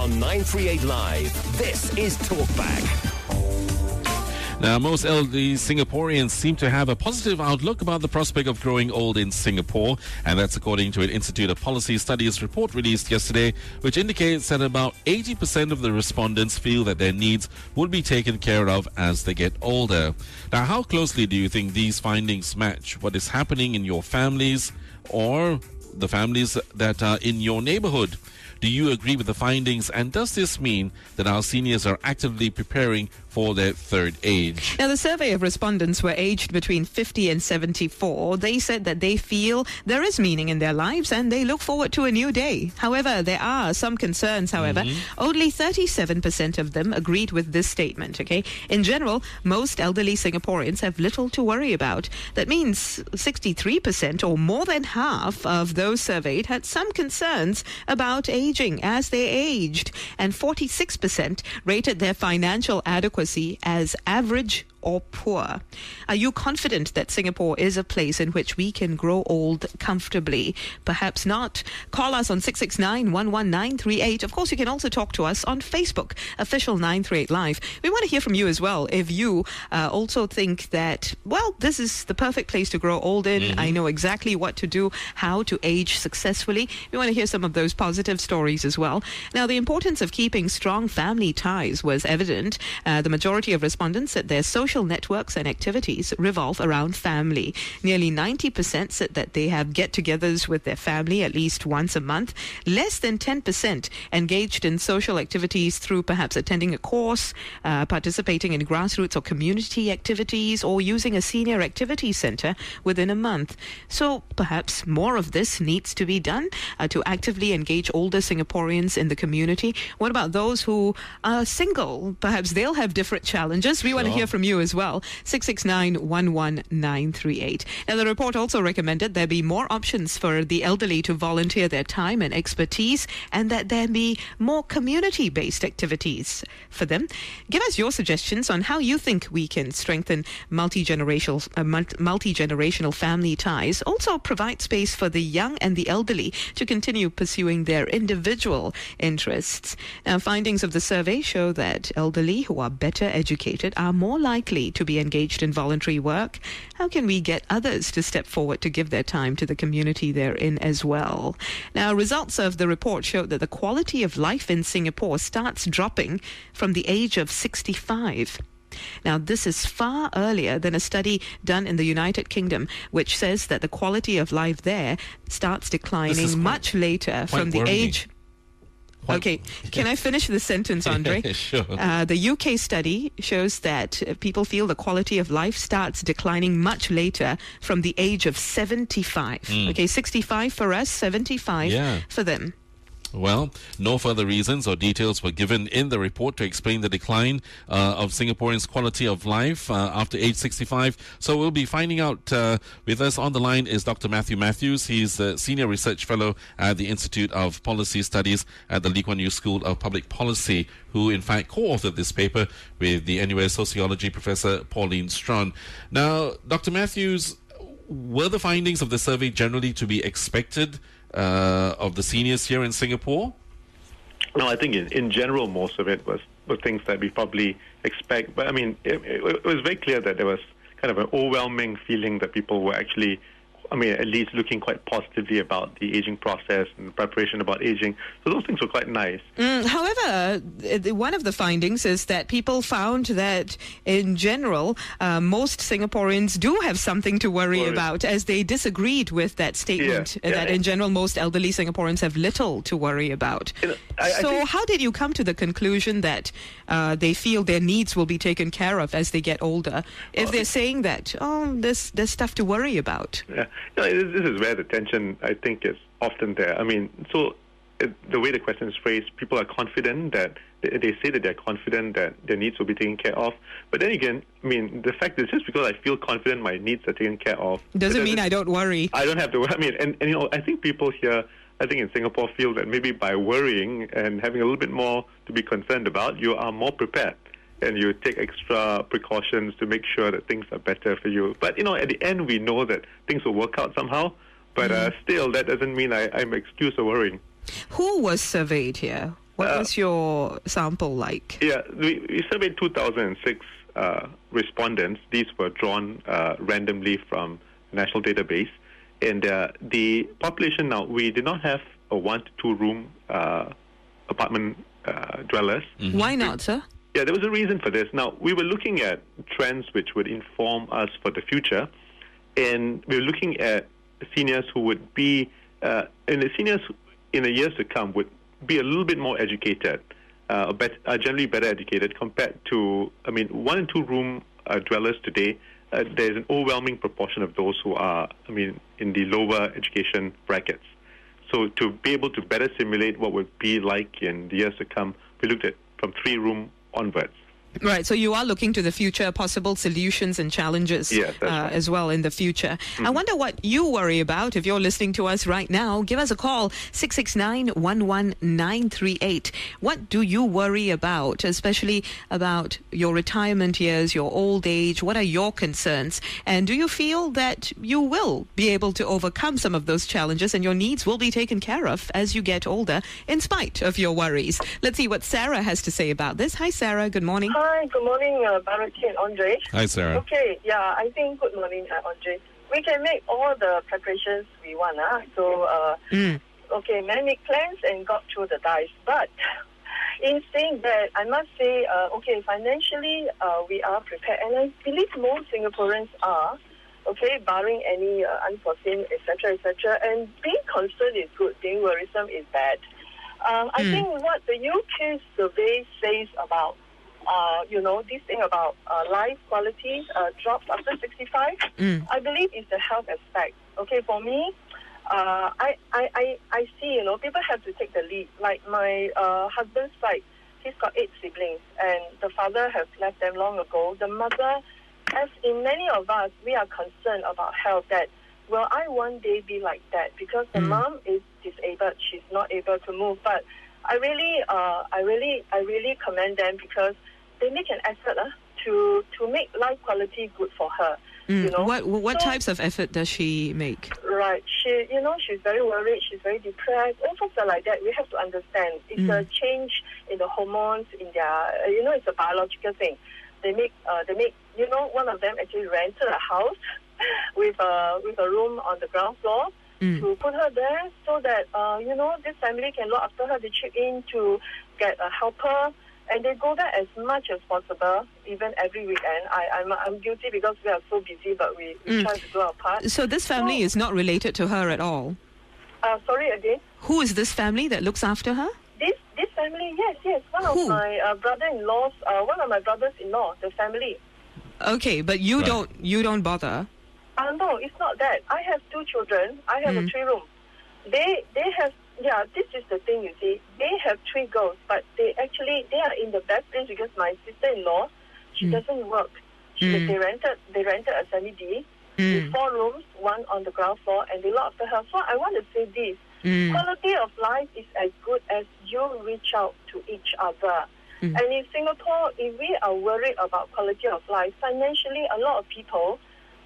on 938 Live. This is Talkback. Now, most elderly Singaporeans seem to have a positive outlook about the prospect of growing old in Singapore, and that's according to an Institute of Policy Studies report released yesterday, which indicates that about 80% of the respondents feel that their needs will be taken care of as they get older. Now, how closely do you think these findings match what is happening in your families or the families that are in your neighbourhood? Do you agree with the findings, and does this mean that our seniors are actively preparing for their third age? Now, the survey of respondents were aged between 50 and 74. They said that they feel there is meaning in their lives and they look forward to a new day. However, there are some concerns, however. Only 37% of them agreed with this statement, okay? In general, most elderly Singaporeans have little to worry about. That means 63%, or more than half of those surveyed, had some concerns about aging as they aged, and 46% rated their financial adequacy as average or poor. Are you confident that Singapore is a place in which we can grow old comfortably? Perhaps not. Call us on 669-11938. Of course, you can also talk to us on Facebook, official 938 Live. We want to hear from you as well. If you also think that, well, this is the perfect place to grow old in, I know exactly what to do, how to age successfully. We want to hear some of those positive stories as well. Now, the importance of keeping strong family ties was evident. The majority of respondents said their social networks and activities revolve around family. Nearly 90% said that they have get-togethers with their family at least once a month. Less than 10% engaged in social activities through perhaps attending a course, participating in grassroots or community activities, or using a senior activity centre within a month. So perhaps more of this needs to be done to actively engage older Singaporeans in the community. What about those who are single? Perhaps they'll have different challenges. We want to hear from you as well. 669-11938. Now, the report also recommended there be more options for the elderly to volunteer their time and expertise, and that there be more community-based activities for them. Give us your suggestions on how you think we can strengthen multi-generational family ties. Also provide space for the young and the elderly to continue pursuing their individual interests. Now, findings of the survey show that elderly who are better educated are more likely to be engaged in voluntary work. How can we get others to step forward to give their time to the community they're in as well? Now, results of the report showed that the quality of life in Singapore starts dropping from the age of 65. Now, this is far earlier than a study done in the United Kingdom, which says that the quality of life there starts declining much later from the age... Okay, can I finish the sentence, Andre? Sure. The UK study shows that people feel the quality of life starts declining much later from the age of 75. Okay, 65 for us, 75 for them. Well, no further reasons or details were given in the report to explain the decline of Singaporeans' quality of life after age 65. So we'll be finding out. With us on the line is Dr. Matthew Matthews. He's a Senior Research Fellow at the Institute of Policy Studies at the Lee Kuan Yew School of Public Policy, who in fact co-authored this paper with the NUS Sociology Professor Pauline Strawn. Now, Dr. Matthews, were the findings of the survey generally to be expected of the seniors here in Singapore? No, I think in general most of it was things that we probably expect. But I mean, it was very clear that there was kind of an overwhelming feeling that people were actually, I mean, at least looking quite positively about the aging process and preparation about aging. So those things were quite nice. However, one of the findings is that people found that in general, most Singaporeans do have something to worry about, as they disagreed with that statement that in general, most elderly Singaporeans have little to worry about. So how did you come to the conclusion that they feel their needs will be taken care of as they get older, if they're saying that, there's stuff to worry about? Yeah. This is where the tension, I think, is often there. I mean, the way the question is phrased, people are confident that they say that they're confident that their needs will be taken care of. But then again, I mean, the fact is, just because I feel confident my needs are taken care of doesn't mean I don't worry. I don't have to worry. I mean, and you know, I think people here, I think in Singapore, feel that maybe by worrying and having a little bit more to be concerned about, you are more prepared. And you take extra precautions to make sure that things are better for you. But, you know, at the end, we know that things will work out somehow. But still, that doesn't mean I'm excused for worrying. Who was surveyed here? What was your sample like? Yeah, we surveyed 2006 respondents. These were drawn randomly from a national database. And the population now, we did not have a 1 to 2 room apartment dwellers. Mm-hmm. Why not, sir? Yeah, there was a reason for this. Now, we were looking at trends which would inform us for the future. And we were looking at seniors who would be, and the seniors in the years to come would be a little bit more educated, generally better educated compared to, 1 and 2 room dwellers today. There's an overwhelming proportion of those who are, in the lower education brackets. So to be able to better simulate what would be like in the years to come, we looked at from 3 room onwards. Right, so you are looking to the future, possible solutions and challenges as well in the future. Mm-hmm. I wonder what you worry about. If you're listening to us right now, give us a call, 669-11938. What do you worry about, especially about your retirement years, your old age? What are your concerns? And do you feel that you will be able to overcome some of those challenges and your needs will be taken care of as you get older, in spite of your worries? Let's see what Sarah has to say about this. Hi, Sarah. Good morning. Hi, good morning, Bharati and Andre. Hi, Sarah. Okay, I think good morning, Andre. We can make all the preparations we want. Okay, men make plans and got through the dice. But in saying that, I must say, financially, we are prepared. And I believe most Singaporeans are, barring any unforeseen, etc., etc. And being concerned is good, being worrisome is bad. I think what the UK survey says about this thing about life quality drops after 65, I believe it's the health aspect. Okay, for me, I see, people have to take the lead. Like my husband's side, he's got 8 siblings, and the father has left them long ago. The mother, as in many of us, we are concerned about health, that will I one day be like that? Because the mom is disabled, she's not able to move. But I really commend them because they make an effort to make life quality good for her. What types of effort does she make? Right, she's very worried, she's very depressed. All folks are like that. We have to understand it's a change in the hormones, in their, it's a biological thing. They make, one of them actually rented a house with a room on the ground floor to put her there so that, this family can look after her. They chip in to get a helper, and they go there as much as possible, even every weekend. I'm guilty because we are so busy, but we try to do our part. So this family is not related to her at all? Sorry, again? Who is this family that looks after her? This family, yes. One of my brother-in-laws, one of my brothers-in-law, the family. Okay, but you don't bother? No, it's not that. I have 2 children. I have a 3-room. They have, this is the thing, you see. They have 3 girls, but they are in the best place because my sister-in-law, she doesn't work. They rented a semi-D with 4 rooms, 1 on the ground floor, and they look after her. So I want to say this. Quality of life is as good as you reach out to each other. And in Singapore, if we are worried about quality of life, financially, a lot of people,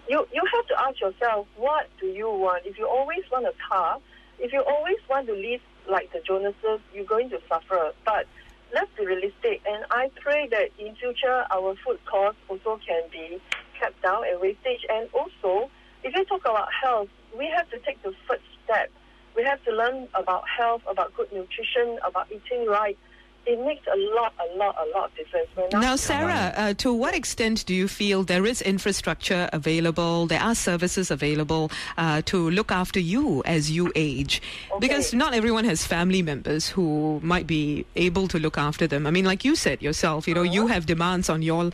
you have to ask yourself, what do you want? If you always want a car, if you always want to live like the Jonases, you're going to suffer. But let's be realistic, and I pray that in future our food costs also can be kept down and wastage. And also, if you talk about health, we have to take the first step. We have to learn about health, about good nutrition, about eating right. It makes a lot of difference. Now, Sarah, to what extent do you feel there is infrastructure available, there are services available to look after you as you age? Okay. Because not everyone has family members who might be able to look after them. I mean, like you said yourself, you have demands on your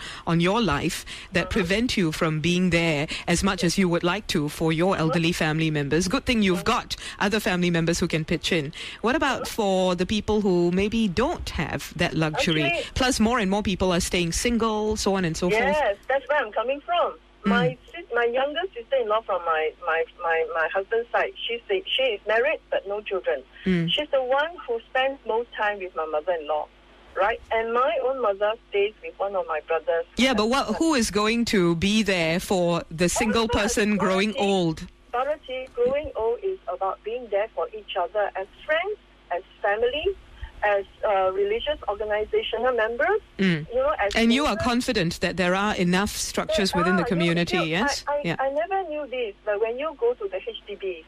life that prevent you from being there as much as you would like to for your elderly family members. Good thing you've got other family members who can pitch in. What about for the people who maybe don't have that luxury? Okay. Plus, more and more people are staying single, so on and so forth. Yes, that's where I'm coming from. My younger sister-in-law from my husband's side, she is married but no children. She's the one who spends most time with my mother-in-law, right? And my own mother stays with one of my brothers. Yeah, but who is going to be there for the single person growing old? Bharati, growing old is about being there for each other as friends, as family, as religious organizational members, as and you are confident that there are enough structures within the community, yes? I never knew this, but when you go to the HDBs,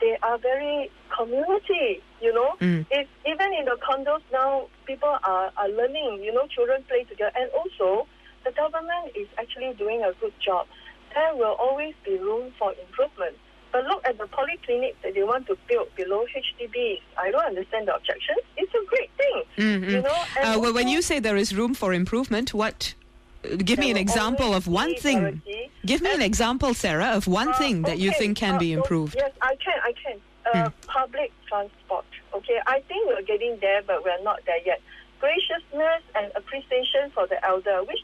they are very community, It's, even in the condos now, people are learning, children play together. And also, the government is actually doing a good job. There will always be room for improvement. But look at the polyclinics that they want to build below HDBs. I don't understand the objection. It's a great thing, And well, when you say there is room for improvement, give me an example of one thing. Give me an example, Sarah, of one thing that you think can be improved. Yes, I can. Public transport. Okay, I think we're getting there, but we're not there yet. Graciousness and appreciation for the elder, which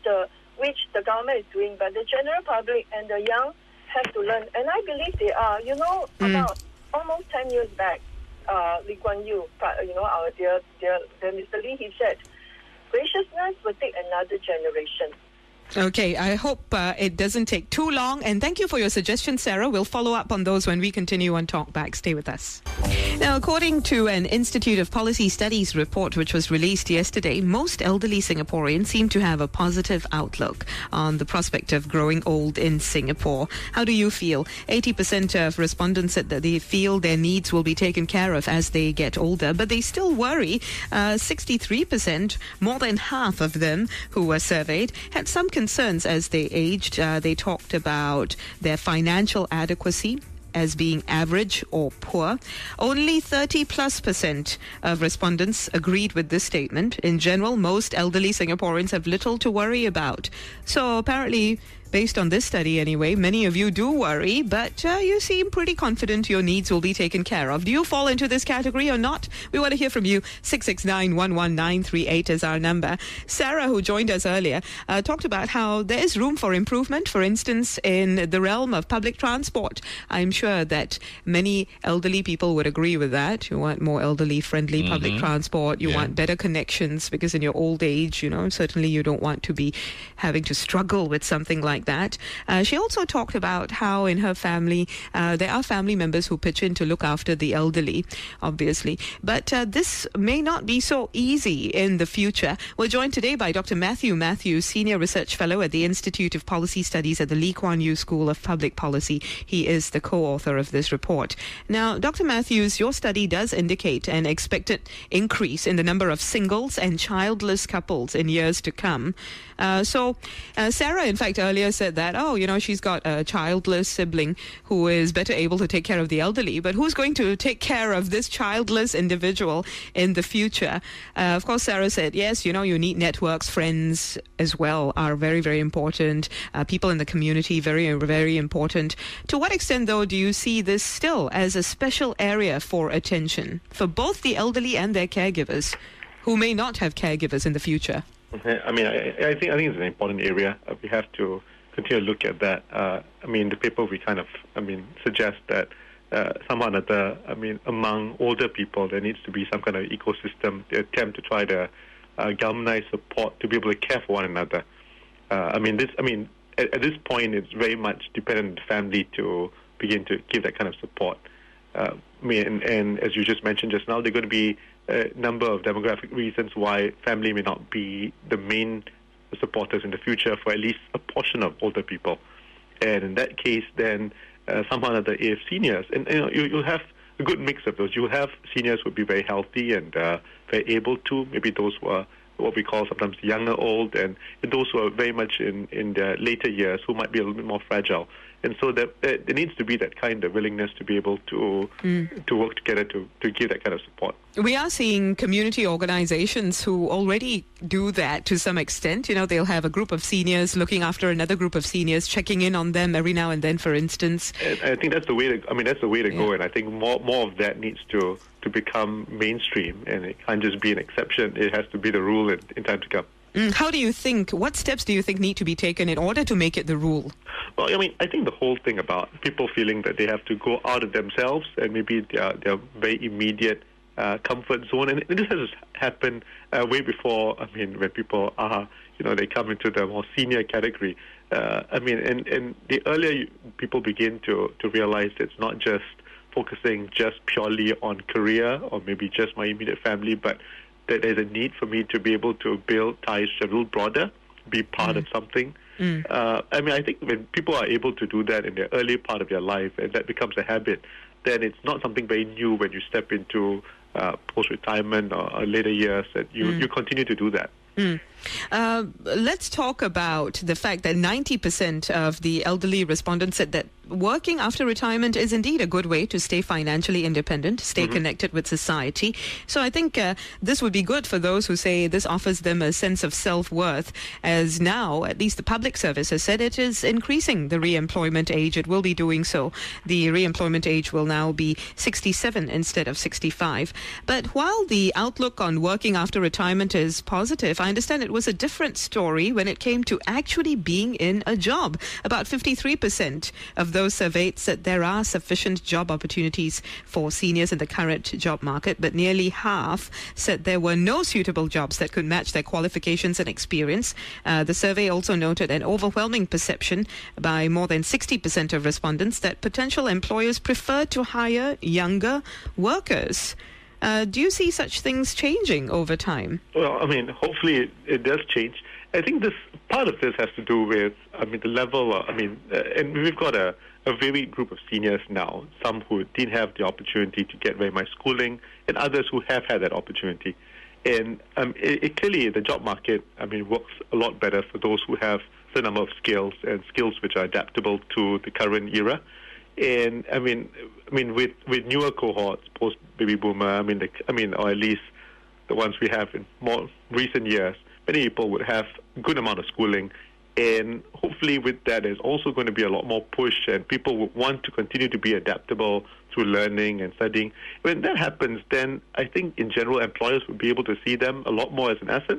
the government is doing, but the general public and the young have to learn, and I believe they are. About almost 10 years back, Lee Kuan Yew, our dear Mr. Lee, he said, graciousness will take another generation. Okay, I hope it doesn't take too long. And thank you for your suggestions, Sarah. We'll follow up on those when we continue on Talkback. Stay with us. Now, according to an Institute of Policy Studies report which was released yesterday, most elderly Singaporeans seem to have a positive outlook on the prospect of growing old in Singapore. How do you feel? 80% of respondents said that they feel their needs will be taken care of as they get older, but they still worry. 63%, more than half of them who were surveyed, had some concerns as they aged. They talked about their financial adequacy as being average or poor. Only 30+% of respondents agreed with this statement. In general, most elderly Singaporeans have little to worry about. So apparently, based on this study anyway, many of you do worry, but you seem pretty confident your needs will be taken care of. Do you fall into this category or not? We want to hear from you. 669-11938 is our number. Sarah, who joined us earlier, talked about how there is room for improvement, for instance, in the realm of public transport. I'm sure that many elderly people would agree with that. You want more elderly-friendly public transport. You want better connections, because in your old age, certainly you don't want to be having to struggle with something like that. She also talked about how in her family there are family members who pitch in to look after the elderly, obviously. But this may not be so easy in the future. We're joined today by Dr. Matthew Matthews, Senior Research Fellow at the Institute of Policy Studies at the Lee Kuan Yew School of Public Policy. He is the co-author of this report. Now, Dr. Matthews, your study does indicate an expected increase in the number of singles and childless couples in years to come. So Sarah, in fact, earlier said that, she's got a childless sibling who is better able to take care of the elderly, but who's going to take care of this childless individual in the future? Of course, Sarah said, yes, you need networks, friends as well are very, very important. People in the community, very, very important. To what extent, though, do you see this still as a special area for attention for both the elderly and their caregivers who may not have caregivers in the future? I mean, I think it's an important area. We have to continue to look at that. The paper we suggest that somehow or another, among older people, there needs to be some kind of ecosystem, the attempt to try to galvanize support to be able to care for one another. At this point, it's very much dependent on the family to begin to give that kind of support. And as you just mentioned just now, there are going to be a number of demographic reasons why family may not be the main supporters in the future for at least a portion of older people. And in that case, then somehow or other, if seniors, and you'll have a good mix of those. You'll have seniors who would be very healthy and very able to, maybe those who are what we call sometimes younger old, and those who are very much in their later years who might be a little bit more fragile. And so there needs to be that kind of willingness to be able to work together to give that kind of support. We are seeing community organizations who already do that to some extent. They'll have a group of seniors looking after another group of seniors, checking in on them every now and then, for instance. And I think that's the way to go. And I think more of that needs to become mainstream, and it can't just be an exception. It has to be the rule in time to come. What steps do you think need to be taken in order to make it the rule? Well, I think the whole thing about people feeling that they have to go out of themselves and maybe their very immediate comfort zone, and this has happened way before, when people are, they come into the more senior category. And the earlier people begin to realize it's not just focusing just purely on career or maybe just my immediate family, but that there's a need for me to be able to build ties a little broader, be part of something. I mean, I think when people are able to do that in the early part of their life, and that becomes a habit, then it's not something very new when you step into post-retirement or later years, that you continue to do that. Let's talk about the fact that 90% of the elderly respondents said that working after retirement is indeed a good way to stay financially independent, stay connected with society. So I think this would be good for those who say this offers them a sense of self-worth, as now, at least the public service has said, it is increasing the re-employment age. It will be doing so. The re-employment age will now be 67 instead of 65. But while the outlook on working after retirement is positive, I understand it was a different story when it came to actually being in a job. About 53% of those surveyed said there are sufficient job opportunities for seniors in the current job market, but nearly half said there were no suitable jobs that could match their qualifications and experience. The survey also noted an overwhelming perception by more than 60% of respondents that potential employers prefer to hire younger workers. Do you see such things changing over time? Well, I mean, hopefully it does change. I think part of this has to do with, the level, and we've got a varied group of seniors now, some who didn't have the opportunity to get very much schooling, and others who have had that opportunity. And clearly the job market, works a lot better for those who have the number of skills and skills which are adaptable to the current era. And with newer cohorts, post baby boomer, or at least the ones we have in more recent years, many people would have a good amount of schooling, and hopefully with that there's also going to be a lot more push, and people would want to continue to be adaptable through learning and studying. When that happens, then I think in general employers would be able to see them a lot more as an asset.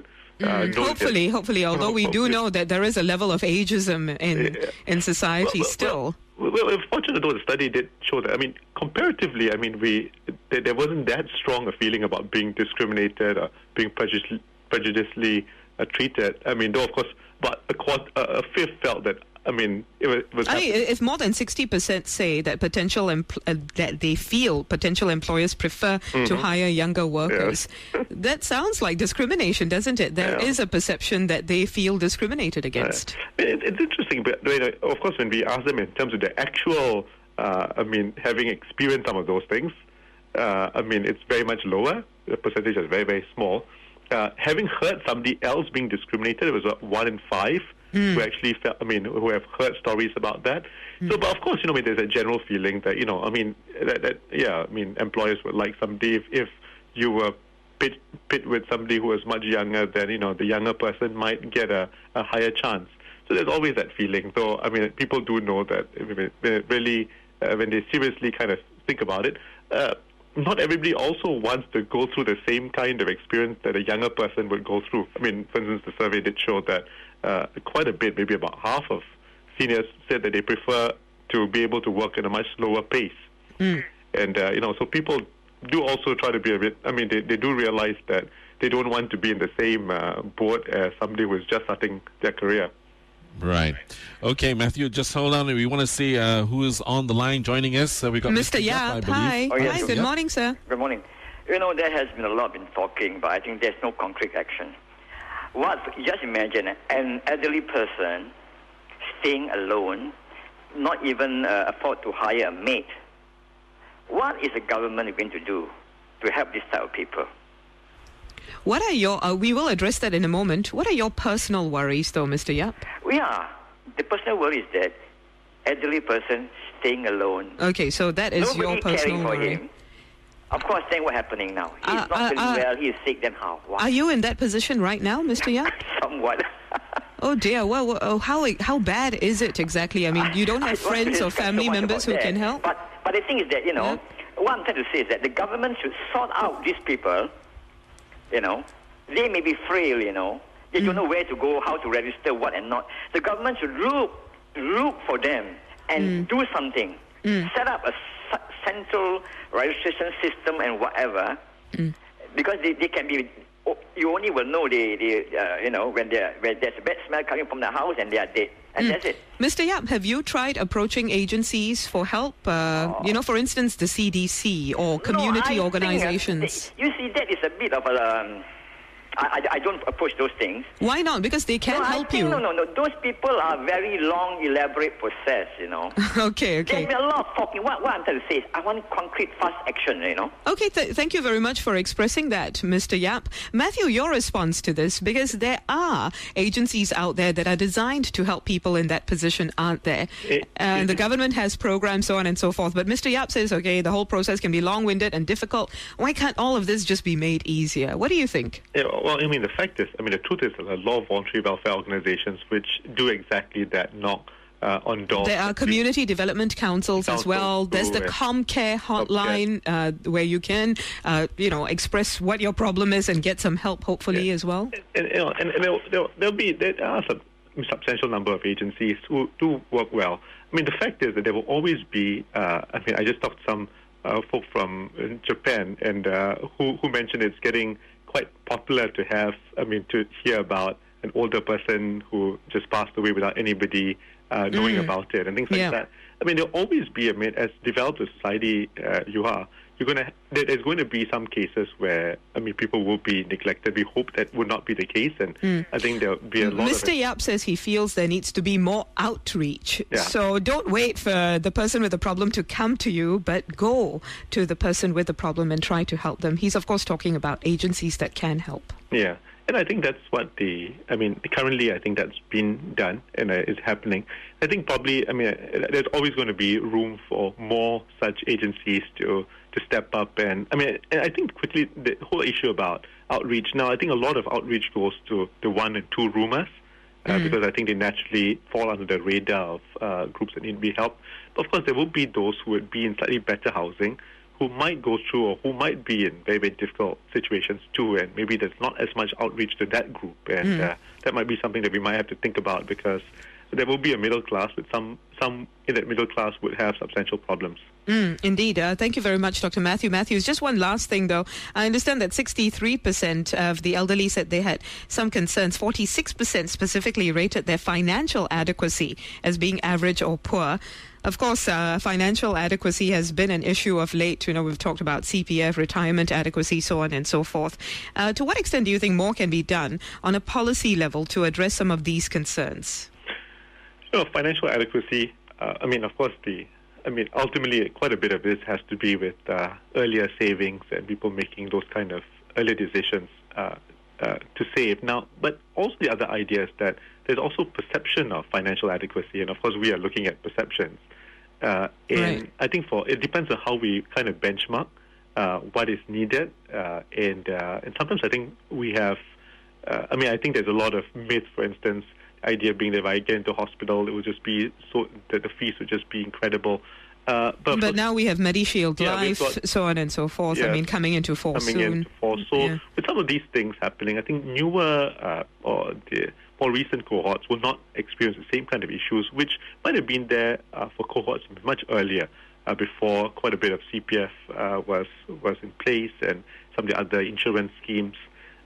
Hopefully, although we do know that there is a level of ageism in society still. Well, fortunately, though, the study did show that, comparatively, there wasn't that strong a feeling about being discriminated or being prejudicially treated. Though, of course, but a fifth felt that, it was if more than 60% say that that they feel potential employers prefer to hire younger workers, that sounds like discrimination, doesn't it? There is a perception that they feel discriminated against. It's interesting, but of course, when we ask them in terms of the actual, having experienced some of those things, it's very much lower. The percentage is very, very small. Having heard somebody else being discriminated, it was 1 in 5. Who actually felt, who have heard stories about that. So, but of course, there's a general feeling that, employers would like somebody, if you were pit with somebody who was much younger, then, the younger person might get a higher chance. So there's always that feeling, though, people do know that really, when they seriously kind of think about it, not everybody also wants to go through the same kind of experience that a younger person would go through. For instance, the survey did show that quite a bit, maybe about half of seniors said that they prefer to be able to work at a much slower pace. And, so people do also try to be a bit, they do realize that they don't want to be in the same boat as somebody who is just starting their career. Right. Okay, Matthew, just hold on. We want to see who is on the line joining us. We got Mr. Yap. Hi. Oh, yes. Hi. Good morning, sir. Good morning. There has been a lot been talking, but I think there's no concrete action. Just imagine an elderly person staying alone, not even afford to hire a maid. What is the government going to do to help this type of people? What are your, we will address that in a moment. What are your personal worries, though, Mr. Yap? The personal worry is that elderly person staying alone. Okay, so that is your personal worry. Him. Of course, then what's happening now? He's not feeling well, he's sick, then how? What? Are you in that position right now, Mr. Yap? Somewhat. Oh dear, well, how bad is it exactly? You don't have friends or family members who can help? But the thing is that, what I'm trying to say is that the government should sort out these people, they may be frail, they don't know where to go, how to register, what and not. The government should look for them and do something. Set up a central registration system and whatever, because they can be. You only will know when there's a bad smell coming from the house and they are dead, and that's it. Mr. Yap, have you tried approaching agencies for help? For instance, the CDC or community organizations. You see, that is a bit of a I don't approach those things. Why not? Because they can help you. No. Those people are very long, elaborate process, Okay. There's been a lot of talking. What I'm trying to say is I want concrete, fast action, Okay, thank you very much for expressing that, Mr. Yap. Matthew, your response to this, because there are agencies out there that are designed to help people in that position, aren't there? And the government has programs, so on and so forth. But Mr. Yap says, okay, the whole process can be long-winded and difficult. Why can't all of this just be made easier? What do you think? Yeah, well, the fact is, the truth is that a lot of voluntary welfare organizations which do exactly that, knock on doors. There are community development councils as well. There's the ComCare hotline where you can, express what your problem is and get some help, hopefully, as well. And there are some substantial number of agencies who do work well. The fact is that there will always be, I just talked to some folk from Japan and who mentioned it's getting quite popular to to hear about an older person who just passed away without anybody knowing about it and things like that. There'll always be, as developed a society there's going to be some cases where, people will be neglected. We hope that would not be the case, and I think there'll be a lot of... Mr. Yap says he feels there needs to be more outreach. Yeah. So don't wait for the person with the problem to come to you, but go to the person with the problem and try to help them. He's, of course, talking about agencies that can help. Yeah. And I think that's what currently I think that's been done and is happening. I think probably, there's always going to be room for more such agencies to step up. And I think quickly the whole issue about outreach. Now, I think a lot of outreach goes to the 1 and 2 roomers because I think they naturally fall under the radar of groups that need to be helped. But of course, there will be those who would be in slightly better housing, who might go through or who might be in very, very difficult situations too, and maybe there's not as much outreach to that group, and that might be something that we might have to think about, because there will be a middle class, but some in that middle class would have substantial problems. Indeed. Thank you very much, Dr. Matthew Matthews. Just one last thing, though. I understand that 63% of the elderly said they had some concerns. 46% specifically rated their financial adequacy as being average or poor. Of course, financial adequacy has been an issue of late. We've talked about CPF, retirement adequacy, so on and so forth. To what extent do you think more can be done on a policy level to address some of these concerns? Financial adequacy, of course, ultimately, quite a bit of this has to be with earlier savings and people making those kind of earlier decisions to save. Now, but also the other idea is that there's also perception of financial adequacy, and of course, we are looking at perceptions. And I think it depends on how we kind of benchmark what is needed, and sometimes I think we have. I think there's a lot of myth, for instance. Idea being that if I get into hospital, it would just be so that the fees would just be incredible. But now we have MediShield Life, so on and so forth. Coming into force soon. So with some of these things happening, I think newer or the more recent cohorts will not experience the same kind of issues, which might have been there for cohorts much earlier, before quite a bit of CPF was in place and some of the other insurance schemes.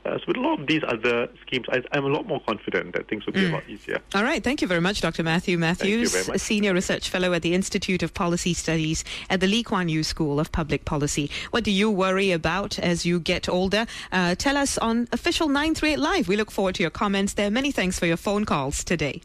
So with a lot of these other schemes, I'm a lot more confident that things will be a lot easier. All right. Thank you very much, Dr. Matthew Matthews, a Senior Research Fellow at the Institute of Policy Studies at the Lee Kuan Yew School of Public Policy. What do you worry about as you get older? Tell us on Official 938 Live. We look forward to your comments there. Many thanks for your phone calls today.